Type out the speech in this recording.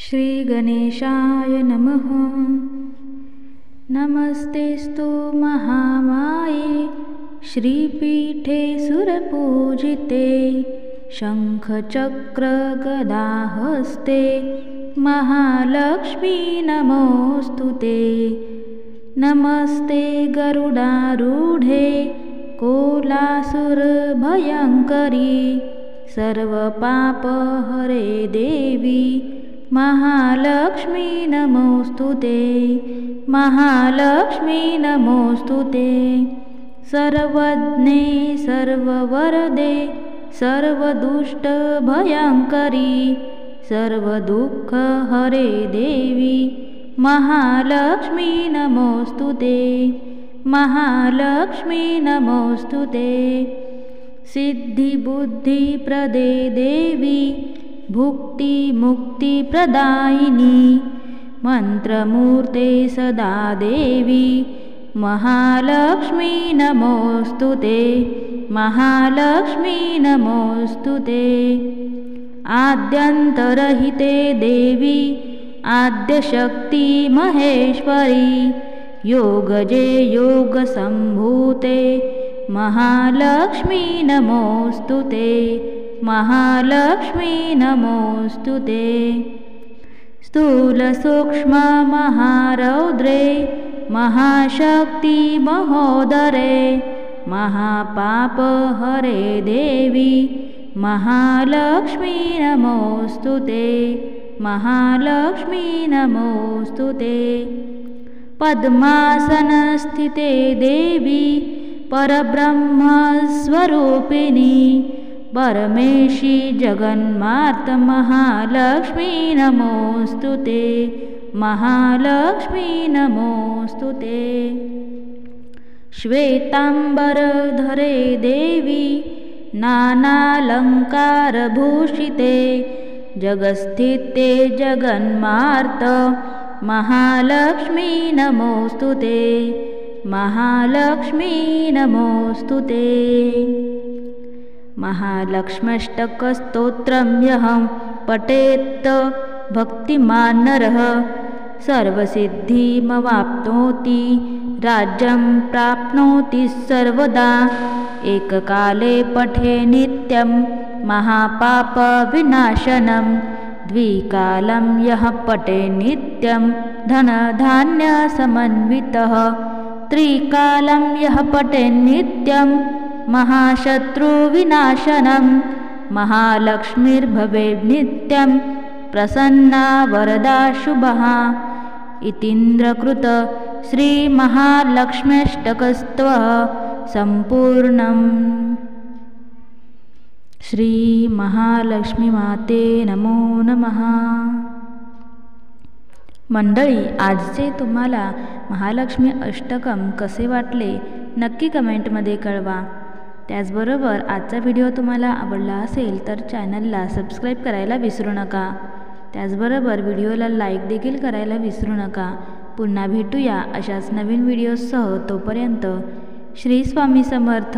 श्रीगणेशाय नमः। नमस्तेस्तु महामाये श्रीपीठे सुरपूजिते शङ्खचक्रगदाहस्ते महालक्ष्मी नमोऽस्तुते। नमस्ते गरुडारूढे कोलासुरभयङ्करी सर्वपापहरे देवी महालक्ष्मी नमोऽस्तुते। महालक्ष्मी नमोऽस्तुते। सर्वज्ञे सर्ववरदे सर्वदुष्टभयङ्करी सर्वदुःखहरे देवी महालक्ष्मी नमोऽस्तुते। महालक्ष्मी नमोऽस्तुते। सिद्धिबुद्धिप्रदे देवी भुक्तिमुक्तिप्रदायिनी मन्त्रमूर्ते सदा देवी महालक्ष्मी नमोऽस्तुते। महालक्ष्मी नमोऽस्तुते। आद्यन्तरहिते देवी आद्यशक्ति महेश्वरी योगजे योगसम्भूते महालक्ष्मी नमोऽस्तुते। महालक्ष्मी नमोऽस्तुते। स्थूलसूक्ष्ममहारौद्रे महाशक्ति महोदरे महापापहरे देवी महालक्ष्मी नमोऽस्तुते। महालक्ष्मी नमोऽस्तुते। पद्मासनस्थिते देवी परब्रह्मस्वरूपिणी परमेशी जगन्माता महालक्ष्मी नमोऽस्तुते। महालक्ष्मी नमोऽस्तुते। श्वेताम्बरधरे देवी नानालङ्कारभूषिते जगत्स्थिते जगन्माता महालक्ष्मी नमोऽस्तुते। महालक्ष्मी नमोऽस्तुते। महालक्ष्म्यष्टकस्तोत्रं यः पठेत् भक्तिमान् नरः सर्वसिद्धिमवाप्नोति राज्यं प्राप्नोति सर्वदा। एककाले पठे नित्यं महापापविनाशनं द्विकालं यः पठे नित्यं धनधान्यसमन्वितः त्रिकालं यः पठे नित्यं महाशत्रुविनाशनं महालक्ष्मीर्भवेत् नित्यं प्रसन्ना वरदा शुभः। इतीन्द्रकृत श्रीमहालक्ष्म्यष्टकस्तवः सम्पूर्णम्। श्रीमहालक्ष्मीमाते नमो नमः। मंडळी, आजचे तुम्हाला महालक्ष्मी अष्टकम कसे वाटले नक्की कमेंटमध्ये कळवा। त्याचबरोबर आजचा व्हिडिओ तुम्हाला आवडला असेल तर चॅनलला सबस्क्राईब करायला विसरू नका। त्याचबरोबर व्हिडिओला लाईक देखील करायला विसरू नका। पुन्हा भेटूया अशाच नवीन व्हिडिओसह। तोपर्यंत श्री स्वामी समर्थ।